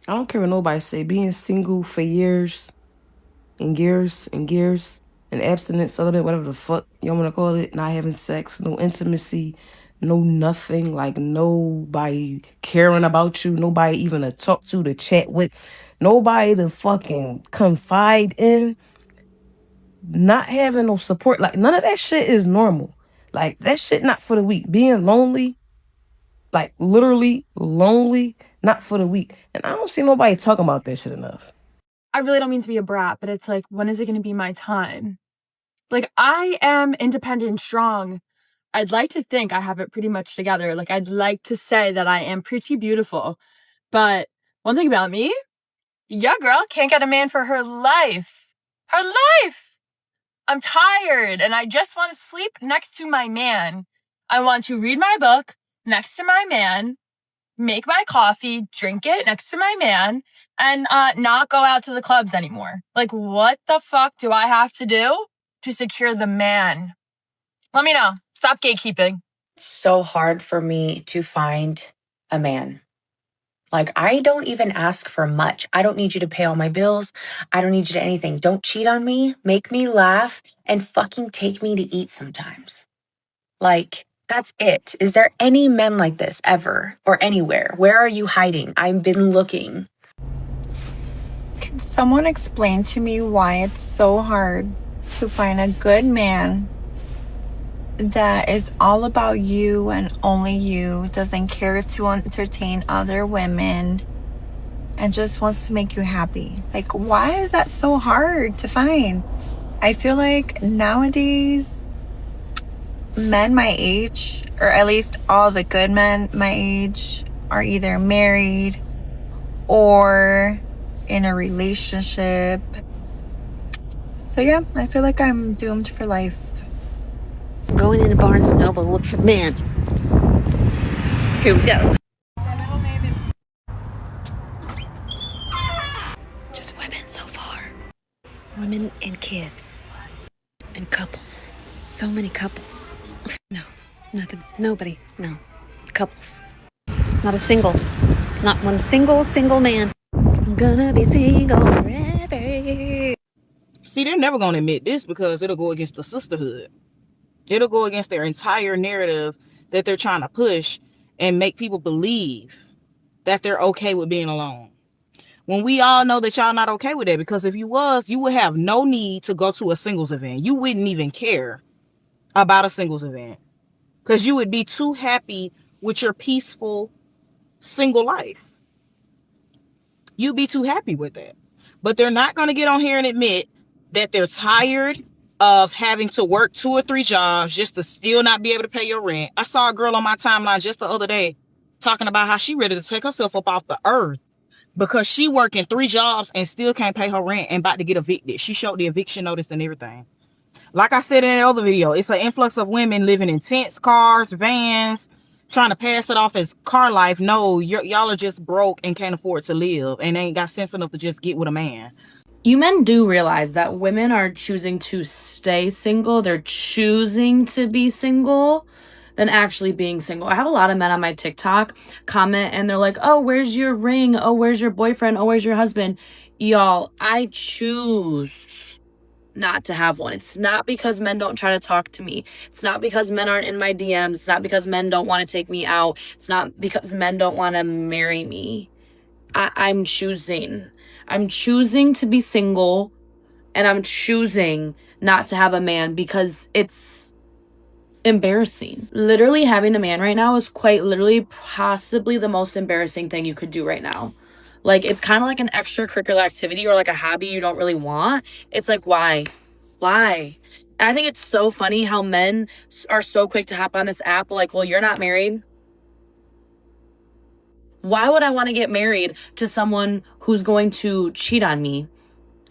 I don't care what nobody say. Being single for years and years and years and abstinence, celibate, whatever the fuck you want to call it, not having sex, no intimacy, no nothing, like nobody caring about you, nobody even to talk to chat with, nobody to fucking confide in, not having no support, like none of that shit is normal. Like that shit not for the weak. Being lonely, like literally lonely, not for the weak. And I don't see nobody talking about that shit enough. I really don't mean to be a brat, but it's like, when is it going to be my time? Like, I am independent and strong. I'd like to think I have it pretty much together. Like, I'd like to say that I am pretty beautiful. But one thing about me, your girl can't get a man for her life. Her life! I'm tired and I just want to sleep next to my man. I want to read my book next to my man, make my coffee, drink it next to my man, and not go out to the clubs anymore. Like, what the fuck do I have to do to secure the man? Let me know. Stop gatekeeping. It's so hard for me to find a man. Like, I don't even ask for much. I don't need you to pay all my bills. I don't need you to anything. Don't cheat on me, make me laugh, and fucking take me to eat sometimes. Like, that's it. Is there any men like this ever or anywhere? Where are you hiding? I've been looking. Can someone explain to me why it's so hard to find a good man that is all about you and only you, doesn't care to entertain other women, and just wants to make you happy? Like, why is that so hard to find? I feel like nowadays, men my age, or at least all the good men my age, are either married or in a relationship. So yeah, I feel like I'm doomed for life. Going into Barnes & Noble, look for men. Here we go. Just women so far. Women and kids. And couples. So many couples. No, nothing. Nobody. No. Couples. Not a single. Not one single man. I'm gonna be single forever. See, they're never going to admit this because it'll go against the sisterhood. It'll go against their entire narrative that they're trying to push and make people believe that they're okay with being alone. When we all know that y'all not okay with that, because if you was, you would have no need to go to a singles event. You wouldn't even care about a singles event because you would be too happy with your peaceful single life. You'd be too happy with that. But they're not going to get on here and admit that they're tired of having to work 2 or 3 jobs just to still not be able to pay your rent. I saw a girl on my timeline just the other day talking about how she ready to take herself up off the earth because she working 3 jobs and still can't pay her rent and about to get evicted. She showed the eviction notice and everything. Like I said in the other video, it's an influx of women living in tents, cars, vans, trying to pass it off as car life. No, y'all are just broke and can't afford to live and ain't got sense enough to just get with a man. You men do realize that women are choosing to stay single. They're choosing to be single than actually being single. I have a lot of men on my TikTok comment and they're like, oh, where's your ring? Oh, where's your boyfriend? Oh, where's your husband? Y'all, I choose not to have one. It's not because men don't try to talk to me. It's not because men aren't in my DMs. It's not because men don't want to take me out. It's not because men don't want to marry me. I'm choosing to be single, and I'm choosing not to have a man because it's embarrassing. Literally having a man right now is quite literally possibly the most embarrassing thing you could do right now. Like, it's kind of like an extracurricular activity or like a hobby you don't really want. It's like, why? And I think it's so funny how men are so quick to hop on this app like, well, you're not married. Why would I want to get married to someone who's going to cheat on me?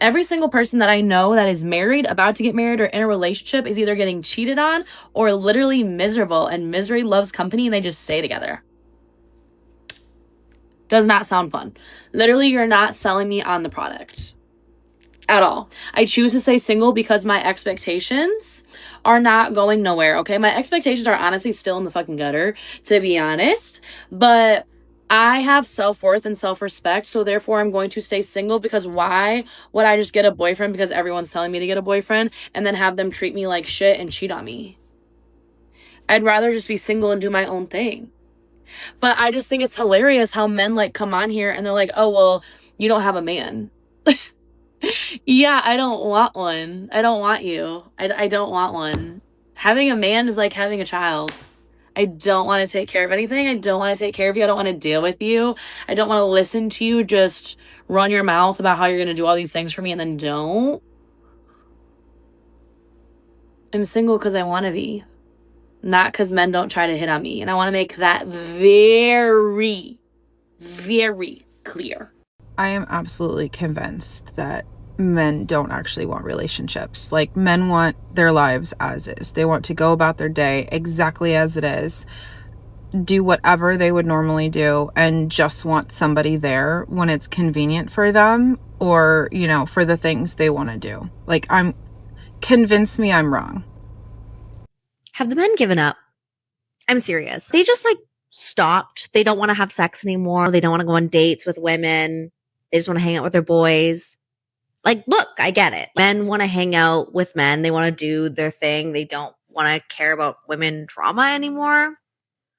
Every single person that I know that is married, about to get married, or in a relationship is either getting cheated on or literally miserable, and misery loves company and they just stay together. Does not sound fun. Literally, you're not selling me on the product at all. I choose to stay single because my expectations are not going nowhere, okay? My expectations are honestly still in the fucking gutter, to be honest, but I have self-worth and self-respect, so therefore I'm going to stay single, because why would I just get a boyfriend because everyone's telling me to get a boyfriend and then have them treat me like shit and cheat on me? I'd rather just be single and do my own thing. But I just think it's hilarious how men like come on here and they're like, oh, well, you don't have a man. Yeah, I don't want one. I don't want you. I don't want one. Having a man is like having a child. I don't want to take care of anything. I don't want to take care of you. I don't want to deal with you. I don't want to listen to you just run your mouth about how you're going to do all these things for me and then don't. I'm single because I want to be, not because men don't try to hit on me. And I want to make that very, very clear. I am absolutely convinced that men don't actually want relationships. Like, men want their lives as is. They want to go about their day exactly as it is, do whatever they would normally do, and just want somebody there when it's convenient for them, or, you know, for the things they want to do. Like, convince me I'm wrong. Have the men given up? I'm serious. They just like stopped. They don't want to have sex anymore. They don't want to go on dates with women. They just want to hang out with their boys. Like, look, I get it. Men want to hang out with men. They want to do their thing. They don't want to care about women drama anymore.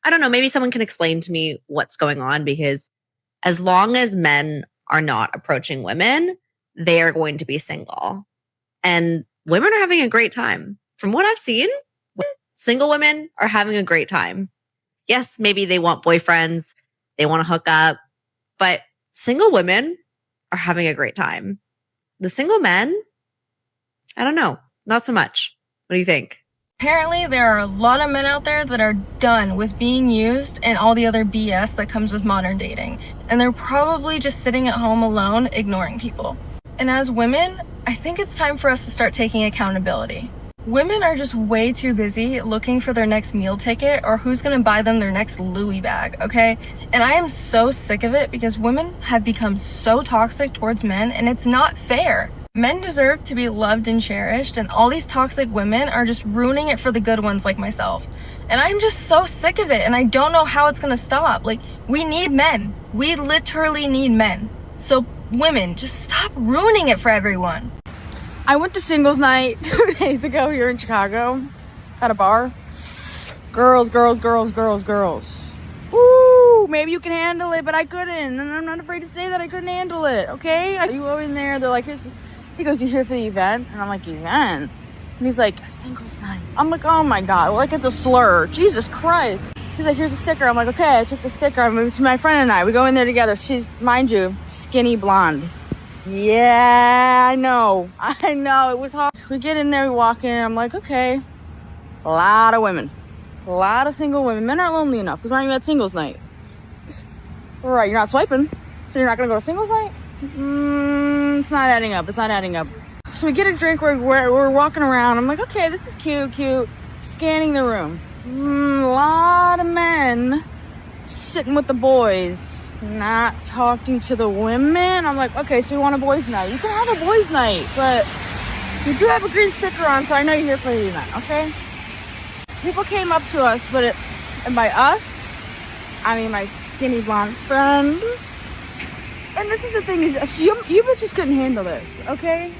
I don't know. Maybe someone can explain to me what's going on, because as long as men are not approaching women, they are going to be single. And women are having a great time. From what I've seen, single women are having a great time. Yes, maybe they want boyfriends. They want to hook up. But single women are having a great time. The single men, I don't know. Not so much. What do you think? Apparently, there are a lot of men out there that are done with being used and all the other BS that comes with modern dating. And they're probably just sitting at home alone, ignoring people. And as women, I think it's time for us to start taking accountability. Women are just way too busy looking for their next meal ticket or who's gonna buy them their next Louis bag, okay? And I am so sick of it, because women have become so toxic towards men, and it's not fair. Men deserve to be loved and cherished, and all these toxic women are just ruining it for the good ones like myself. And I'm just so sick of it, and I don't know how it's gonna stop. Like, we need men. We literally need men. So women, just stop ruining it for everyone. I went to singles night 2 days ago here in Chicago at a bar. Girls. Woo! Maybe you can handle it, but I couldn't. And I'm not afraid to say that I couldn't handle it, okay? You go in there, they're like, he goes, you here for the event? And I'm like, event? And he's like, singles night. I'm like, oh my God, like it's a slur. Jesus Christ. He's like, here's a sticker. I'm like, okay, I took the sticker. I moved to my friend and I. We go in there together. She's, mind you, skinny blonde. Yeah, I know. It was hard. We get in there, we walk in. I'm like, okay. A lot of women. A lot of single women. Men aren't lonely enough, because why aren't you at singles night? Right, you're not swiping. So you're not going to go to singles night? It's not adding up. So we get a drink. We're walking around. I'm like, okay, this is cute. Scanning the room. A lot of men sitting with the boys, not talking to the women. I'm like, okay, so you want a boys' night? You can have a boys' night, but you do have a green sticker on, so I know you're here for the event, okay? People came up to us, and by us, I mean my skinny blonde friend. And this is the thing, is you bitches couldn't handle this, okay?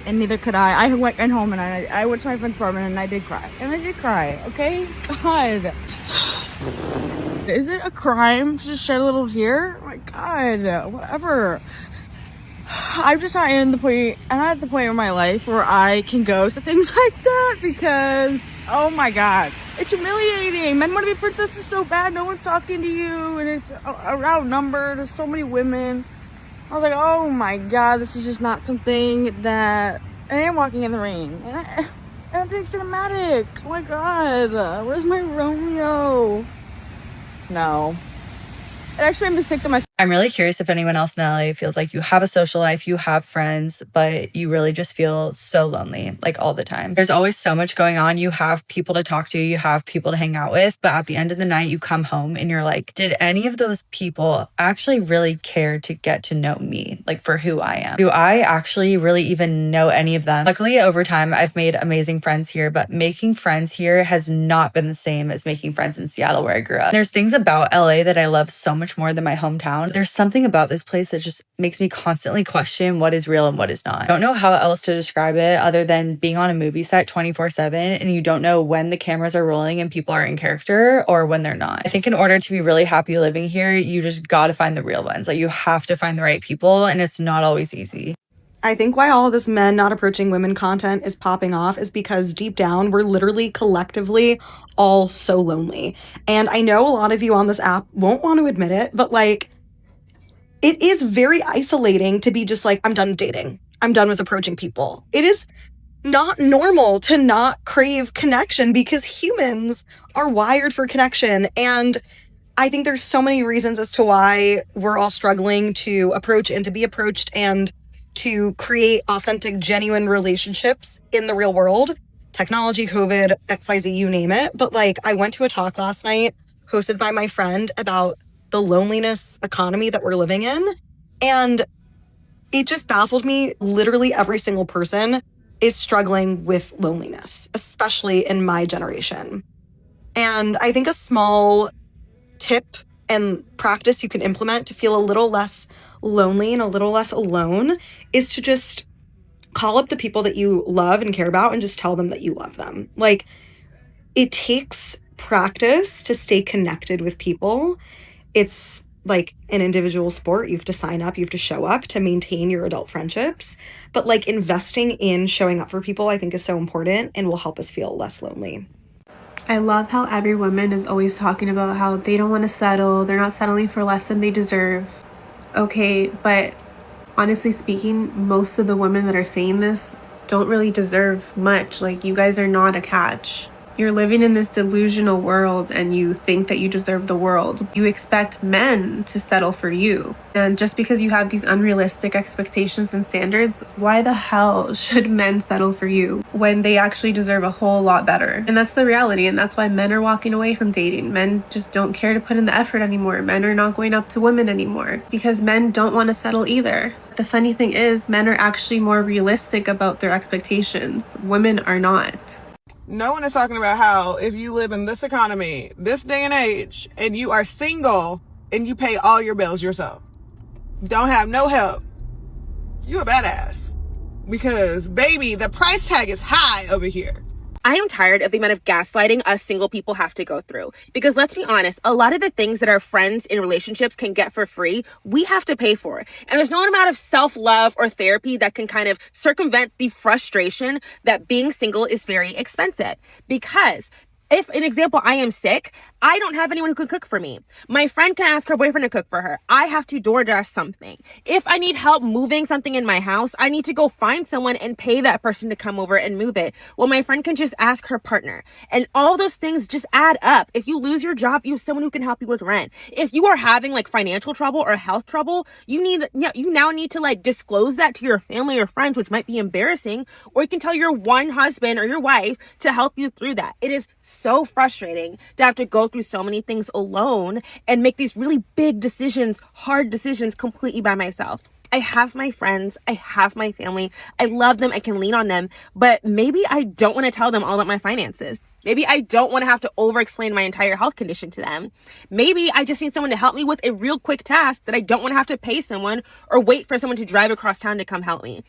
And neither could I. I went home and I went to my friend's apartment and I did cry. Okay? God. Is it a crime to shed a little tear? Oh my God, whatever. I'm just not at the point in my life where I can go to things like that, because, oh my God, it's humiliating. Men want to be princesses so bad, no one's talking to you, and it's outnumbered. There's so many women. I was like, oh my God, this is just not something that I am walking in the rain. And I'm being cinematic. Oh my God, where's my Romeo? No. It actually made me sick to myself. I'm really curious if anyone else in LA feels like you have a social life, you have friends, but you really just feel so lonely, like all the time. There's always so much going on. You have people to talk to, you have people to hang out with, but at the end of the night, you come home and you're like, did any of those people actually really care to get to know me, like for who I am? Do I actually really even know any of them? Luckily, over time, I've made amazing friends here, but making friends here has not been the same as making friends in Seattle where I grew up. There's things about LA that I love so much much more than my hometown. There's something about this place that just makes me constantly question what is real and what is not. I don't know how else to describe it other than being on a movie set 24/7 and you don't know when the cameras are rolling and people are in character or when they're not. I think in order to be really happy living here, you just gotta find the real ones. Like, you have to find the right people, and it's not always easy. I think why all this men not approaching women content is popping off is because deep down, we're literally collectively all so lonely. And I know a lot of you on this app won't want to admit it, but like, it is very isolating to be just like, I'm done dating. I'm done with approaching people. It is not normal to not crave connection because humans are wired for connection. And I think there's so many reasons as to why we're all struggling to approach and to be approached and to create authentic, genuine relationships in the real world. Technology, COVID, XYZ, you name it. But like, I went to a talk last night hosted by my friend about the loneliness economy that we're living in. And it just baffled me. Literally every single person is struggling with loneliness, especially in my generation. And I think a small tip and practice you can implement to feel a little less lonely and a little less alone is to just call up the people that you love and care about and just tell them that you love them. Like, it takes practice to stay connected with people. It's like an individual sport. You have to sign up, you have to show up to maintain your adult friendships. But like, investing in showing up for people, I think, is so important and will help us feel less lonely. I love how every woman is always talking about how they don't want to settle, they're not settling for less than they deserve. Okay, but honestly speaking, most of the women that are saying this don't really deserve much. Like, you guys are not a catch. You're living in this delusional world and you think that you deserve the world. You expect men to settle for you. And just because you have these unrealistic expectations and standards, why the hell should men settle for you when they actually deserve a whole lot better? And that's the reality, and that's why men are walking away from dating. Men just don't care to put in the effort anymore. Men are not going up to women anymore because men don't want to settle either. The funny thing is, men are actually more realistic about their expectations. Women are not. No one is talking about how if you live in this economy, this day and age, and you are single and you pay all your bills yourself, don't have no help, you a badass. Because, baby, the price tag is high over here. I am tired of the amount of gaslighting us single people have to go through. Because let's be honest, a lot of the things that our friends in relationships can get for free, we have to pay for. And there's no amount of self-love or therapy that can kind of circumvent the frustration that being single is very expensive. Because if, an example, I am sick, I don't have anyone who can cook for me. My friend can ask her boyfriend to cook for her. I have to DoorDash something. If I need help moving something in my house, I need to go find someone and pay that person to come over and move it. Well, my friend can just ask her partner. And all those things just add up. If you lose your job, you have someone who can help you with rent. If you are having like financial trouble or health trouble, you now need to like disclose that to your family or friends, which might be embarrassing, or you can tell your one husband or your wife to help you through that. It is so frustrating to have to go through so many things alone and make these really big decisions, hard decisions completely by myself. I have my friends, I have my family, I love them, I can lean on them, but maybe I don't want to tell them all about my finances. Maybe I don't want to have to over-explain my entire health condition to them. Maybe I just need someone to help me with a real quick task that I don't want to have to pay someone or wait for someone to drive across town to come help me.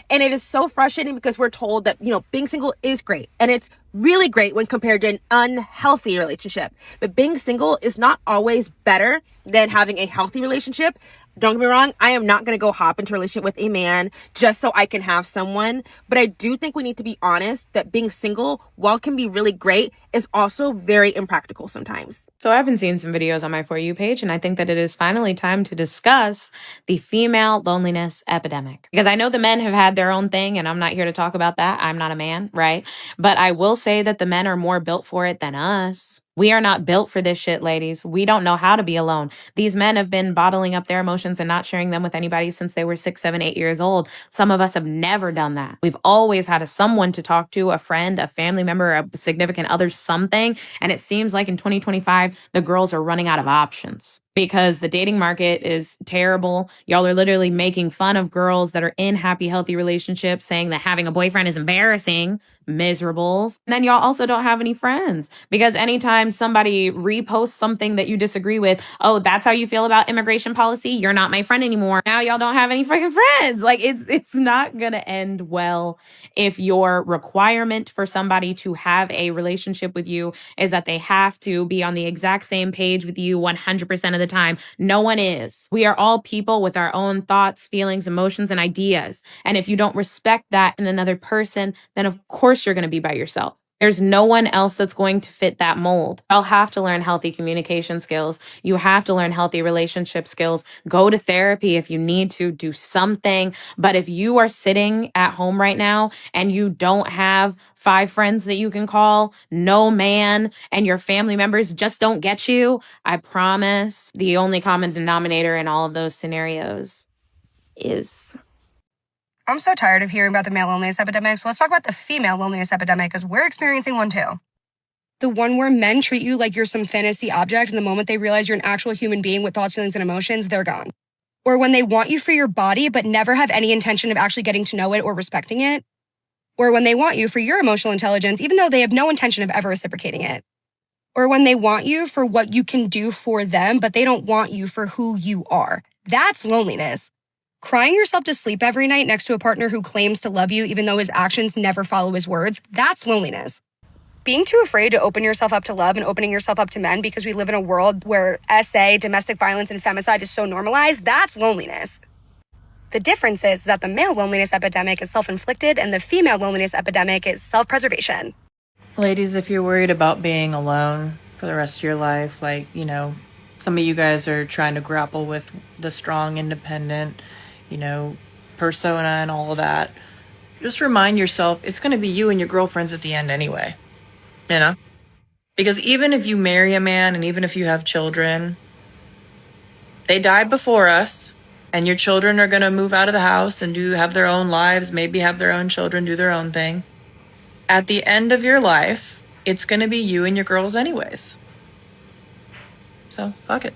And it is so frustrating because we're told that, being single is great. And it's really great when compared to an unhealthy relationship. But being single is not always better than having a healthy relationship. Don't get me wrong, I am not going to go hop into a relationship with a man just so I can have someone. But I do think we need to be honest that being single, while can be really great, is also very impractical sometimes. So I've been seeing some videos on my For You page, and I think that it is finally time to discuss the female loneliness epidemic. Because I know the men have had their own thing, and I'm not here to talk about that. I'm not a man, right? But I will say that the men are more built for it than us. We are not built for this shit, ladies. We don't know how to be alone. These men have been bottling up their emotions and not sharing them with anybody since they were 6, 7, 8 years old. Some of us have never done that. We've always had someone to talk to, a friend, a family member, a significant other, something. And it seems like in 2025, the girls are running out of options because the dating market is terrible. Y'all are literally making fun of girls that are in happy, healthy relationships, saying that having a boyfriend is embarrassing. miserables. And then y'all also don't have any friends, because anytime somebody reposts something that you disagree with, oh, that's how you feel about immigration policy, you're not my friend anymore. Now y'all don't have any freaking friends. Like, it's not gonna end well if your requirement for somebody to have a relationship with you is that they have to be on the exact same page with you 100% of the time. No one is. We are all people with our own thoughts, feelings, emotions, and ideas. And if you don't respect that in another person, then of course you're going to be by yourself. There's no one else that's going to fit that mold. I'll have to learn healthy communication skills. You have to learn healthy relationship skills. Go to therapy if you need to, do something. But if you are sitting at home right now and you don't have 5 friends that you can call, no man, and your family members just don't get you, I promise the only common denominator in all of those scenarios is... I'm so tired of hearing about the male loneliness epidemic, so let's talk about the female loneliness epidemic, because we're experiencing one too. The one where men treat you like you're some fantasy object, and the moment they realize you're an actual human being with thoughts, feelings, and emotions, they're gone. Or when they want you for your body, but never have any intention of actually getting to know it or respecting it. Or when they want you for your emotional intelligence, even though they have no intention of ever reciprocating it. Or when they want you for what you can do for them, but they don't want you for who you are. That's loneliness. Crying yourself to sleep every night next to a partner who claims to love you even though his actions never follow his words, that's loneliness. Being too afraid to open yourself up to love and opening yourself up to men because we live in a world where SA, domestic violence, and femicide is so normalized, that's loneliness. The difference is that the male loneliness epidemic is self-inflicted and the female loneliness epidemic is self-preservation. Ladies, if you're worried about being alone for the rest of your life, like, you know, some of you guys are trying to grapple with the strong, independent, you know, persona and all of that, just remind yourself it's going to be you and your girlfriends at the end anyway, you know? Because even if you marry a man and even if you have children, they died before us, and your children are going to move out of the house and have their own lives, maybe have their own children, do their own thing. At the end of your life, it's going to be you and your girls anyways. So, fuck it.